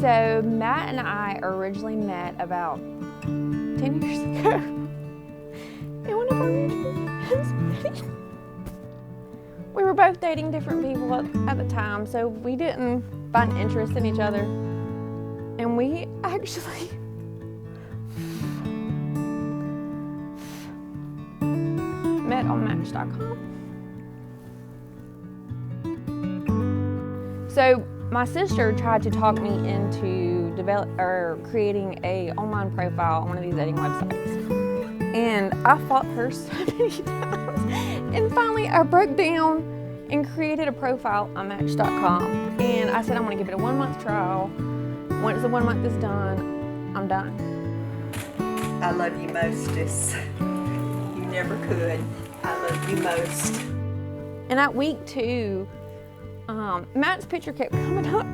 So Matt and I originally met about 10 years ago in one of our mutual friends. We were both dating different people at the time, so we didn't find interest in each other. And we actually met on Match.com. So my sister tried to talk me into creating a online profile on one of these dating websites. And I fought her so many times. And finally I broke down and created a profile on Match.com. And I said, I'm gonna give it a 1 month trial. Once the 1 month is done, I'm done. I love you mostest. You never could. I love you most. And at week 2, Matt's picture kept coming up.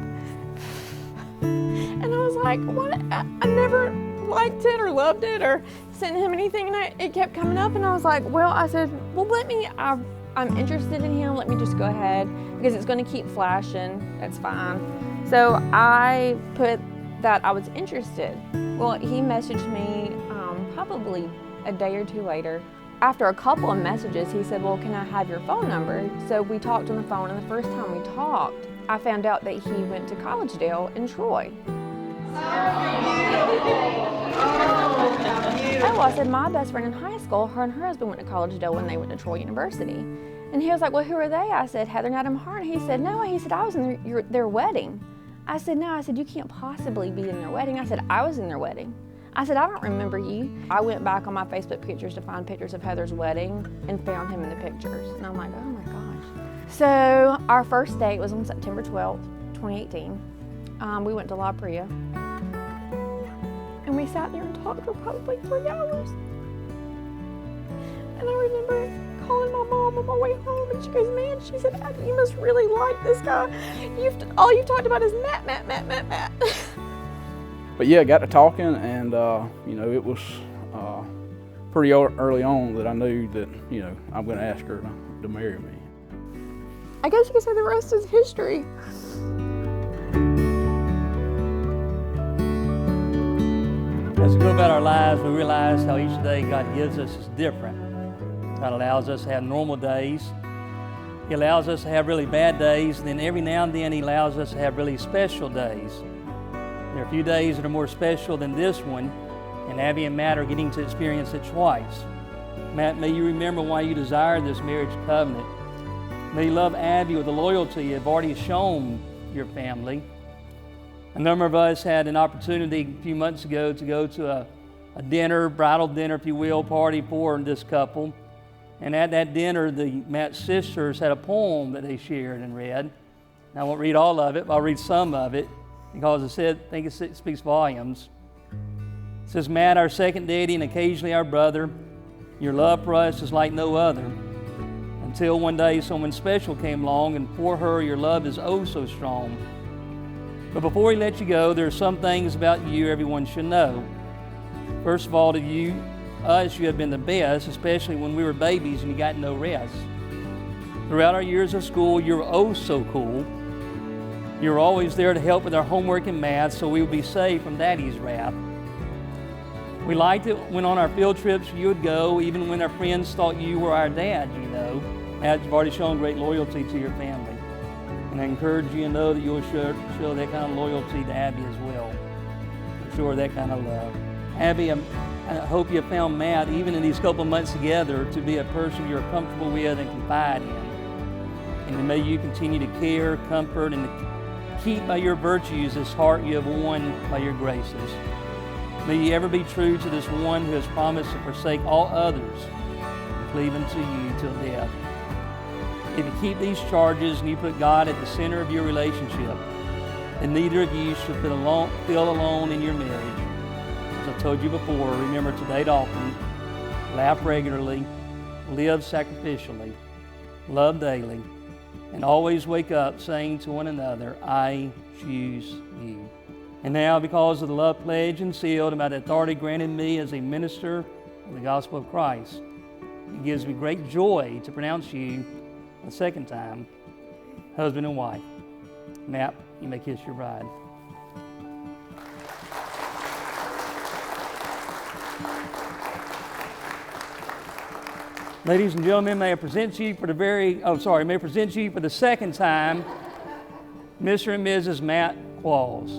And I was like, what? I never liked it or loved it or sent him anything, and it kept coming up. And I was like, well, I said, well, I'm interested in him. Let me just go ahead because it's going to keep flashing. That's fine. So I put that I was interested. Well, he messaged me probably a day or 2 later. After a couple of messages, he said, well, can I have your phone number? So we talked on the phone, and the first time we talked, I found out that he went to Collegedale in Troy. Oh, I said, my best friend in high school, her and her husband went to Collegedale when they went to Troy University. And he was like, well, who are they? I said, Heather and Adam Hart. He said, no. He said, I was in their wedding. I said, no. I said, you can't possibly be in their wedding. I said, I was in their wedding. I said, I don't remember you. I went back on my Facebook pictures to find pictures of Heather's wedding and found him in the pictures. And I'm like, oh my gosh. So our first date was on September 12th, 2018. We went to La Brea. And we sat there and talked for probably 3 hours. And I remember calling my mom on my way home, and she goes, man, she said, Abby, you must really like this guy. All you've talked about is Matt. But yeah, got to talking, and it was pretty early on that I knew that I'm going to ask her to marry me. I guess you could say the rest is history. As we go about our lives, we realize how each day God gives us is different. God allows us to have normal days. He allows us to have really bad days, and then every now and then He allows us to have really special days. There are a few days that are more special than this one, and Abby and Matt are getting to experience it twice. Matt, may you remember why you desire this marriage covenant. May you love Abby with the loyalty you have already shown your family. A number of us had an opportunity a few months ago to go to a dinner, bridal dinner, if you will, party for this couple. And at that dinner, Matt's sisters had a poem that they shared and read. And I won't read all of it, but I'll read some of it, because I think it speaks volumes. It says, Matt, our second daddy and occasionally our brother, your love for us is like no other. Until one day someone special came along, and for her your love is oh so strong. But before we let you go, there are some things about you everyone should know. First of all, to us, you have been the best, especially when we were babies and you got no rest. Throughout our years of school, you were oh so cool. You were always there to help with our homework and math so we would be safe from Daddy's wrath. We liked it when on our field trips you would go, even when our friends thought you were our dad, Matt, you've already shown great loyalty to your family. And I encourage you to know that you'll show that kind of loyalty to Abby as well. Show that kind of love. Abby, I hope you have found Matt, even in these couple of months together, to be a person you're comfortable with and confide in. And may you continue to care, comfort, and keep by your virtues this heart you have won by your graces. May you ever be true to this one who has promised to forsake all others and cleave unto you till death. If you keep these charges and you put God at the center of your relationship, then neither of you should feel alone in your marriage. As I told you before, remember to date often, laugh regularly, live sacrificially, love daily, and always wake up saying to one another, I choose you. And now, because of the love pledged and sealed by the authority granted me as a minister of the gospel of Christ, it gives me great joy to pronounce you a second time husband and wife. Matt, you may kiss your bride. Ladies and gentlemen, may I present you for the second time, Mr. and Mrs. Matt Qualls.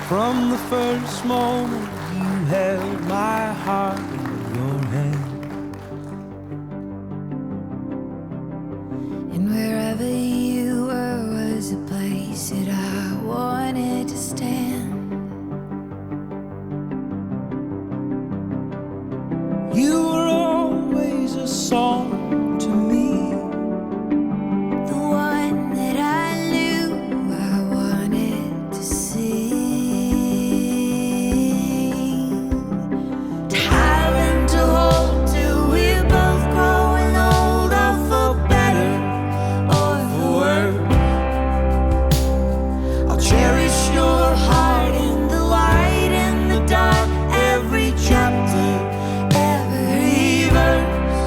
From the first moment you held my heart in your hand, and wherever you were was a place that I wanted to stand. you were always a song to me, The one that I knew I wanted to sing. Time to hold till we're both growing older, for better or for worse. I'll cherish your heart in the light and the dark, every chapter, every verse.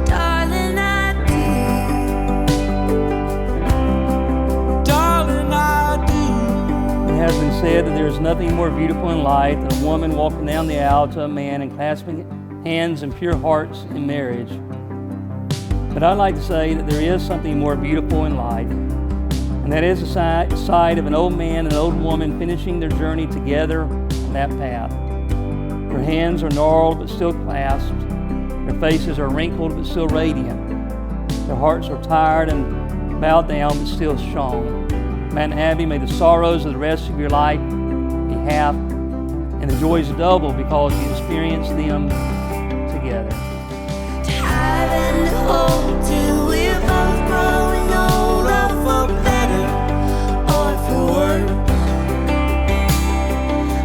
Darling, I do. darling, I do. It has been said that there is nothing more beautiful in life than a woman walking down the aisle to a man and clasping hands and pure hearts in marriage. But I'd like to say that there is something more beautiful in life, and that is the sight of an old man and an old woman finishing their journey together on that path. Their hands are gnarled but still clasped. Their faces are wrinkled but still radiant. Their hearts are tired and bowed down but still strong. Matt and Abby, may the sorrows of the rest of your life be half and the joys double because you experience them together. Time to hold till we're both growing older, for better or for worse.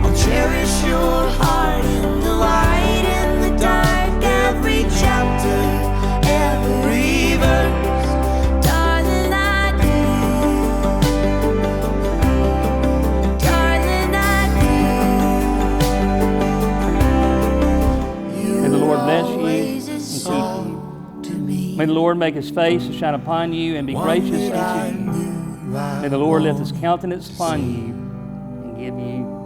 I'll cherish your heart in the light and the dark, every chapter, every verse. Darling, I do. Darling, I do. May the Lord bless you Always a and keep you. song to me. May the Lord make his face to shine upon you and be gracious unto you. May the Lord lift his countenance upon you and give you